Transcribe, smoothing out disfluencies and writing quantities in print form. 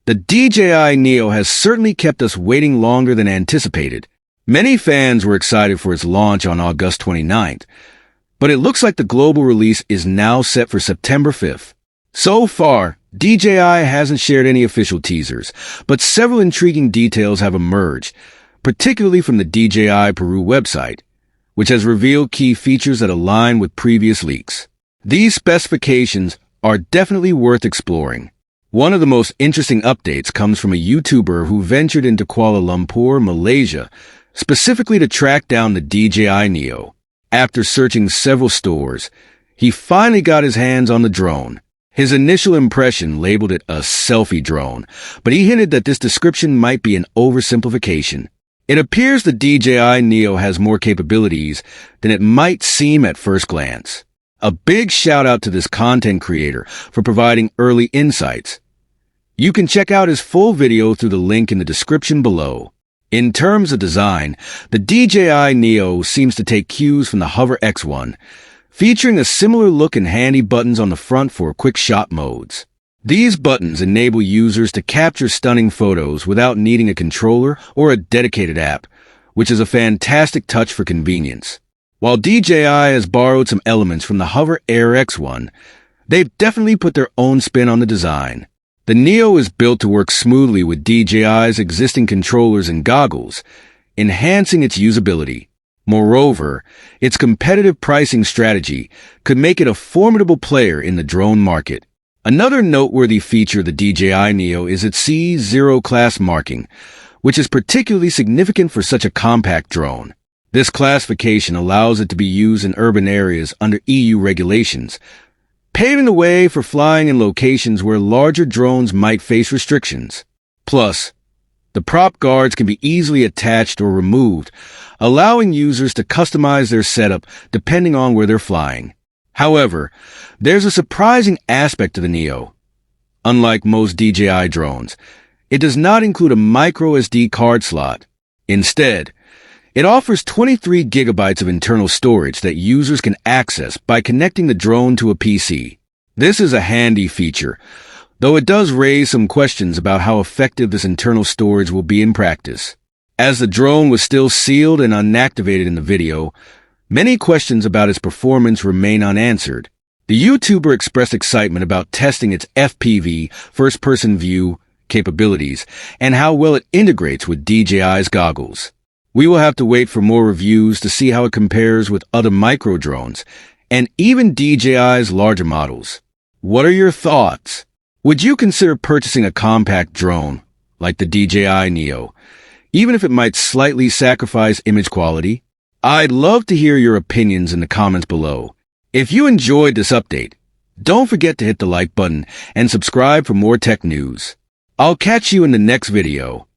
The DJI Neo has certainly kept us waiting longer than anticipated. Many fans were excited for its launch on August 29th, but it looks like the global release is now set for September 5th. So far, DJI hasn't shared any official teasers, but several intriguing details have emerged, particularly from the DJI Peru website, which has revealed key features that align with previous leaks. These specifications are definitely worth exploring. One of the most interesting updates comes from a YouTuber who ventured into Kuala Lumpur, Malaysia, specifically to track down the DJI Neo. After searching several stores, he finally got his hands on the drone. His initial impression labeled it a selfie drone, but he hinted that this description might be an oversimplification. It appears the DJI Neo has more capabilities than it might seem at first glance. A big shout out to this content creator for providing early insights. You can check out his full video through the link in the description below. In terms of design, the DJI Neo seems to take cues from the Hover X1, featuring a similar look and handy buttons on the front for quick shot modes. These buttons enable users to capture stunning photos without needing a controller or a dedicated app, which is a fantastic touch for convenience. While DJI has borrowed some elements from the Hover Air X1, they've definitely put their own spin on the design. The Neo is built to work smoothly with DJI's existing controllers and goggles, enhancing its usability. Moreover, its competitive pricing strategy could make it a formidable player in the drone market. Another noteworthy feature of the DJI Neo is its C0 class marking, which is particularly significant for such a compact drone. This classification allows it to be used in urban areas under EU regulations, paving the way for flying in locations where larger drones might face restrictions. Plus, the prop guards can be easily attached or removed, allowing users to customize their setup depending on where they're flying. However, there's a surprising aspect to the Neo. Unlike most DJI drones, it does not include a micro SD card slot. Instead, it offers 23 gigabytes of internal storage that users can access by connecting the drone to a PC. This is a handy feature, though it does raise some questions about how effective this internal storage will be in practice. As the drone was still sealed and unactivated in the video, many questions about its performance remain unanswered. The YouTuber expressed excitement about testing its FPV, first-person view, capabilities, and how well it integrates with DJI's goggles. We will have to wait for more reviews to see how it compares with other micro drones, and even DJI's larger models. What are your thoughts? Would you consider purchasing a compact drone, like the DJI Neo, even if it might slightly sacrifice image quality? I'd love to hear your opinions in the comments below. If you enjoyed this update, don't forget to hit the like button and subscribe for more tech news. I'll catch you in the next video.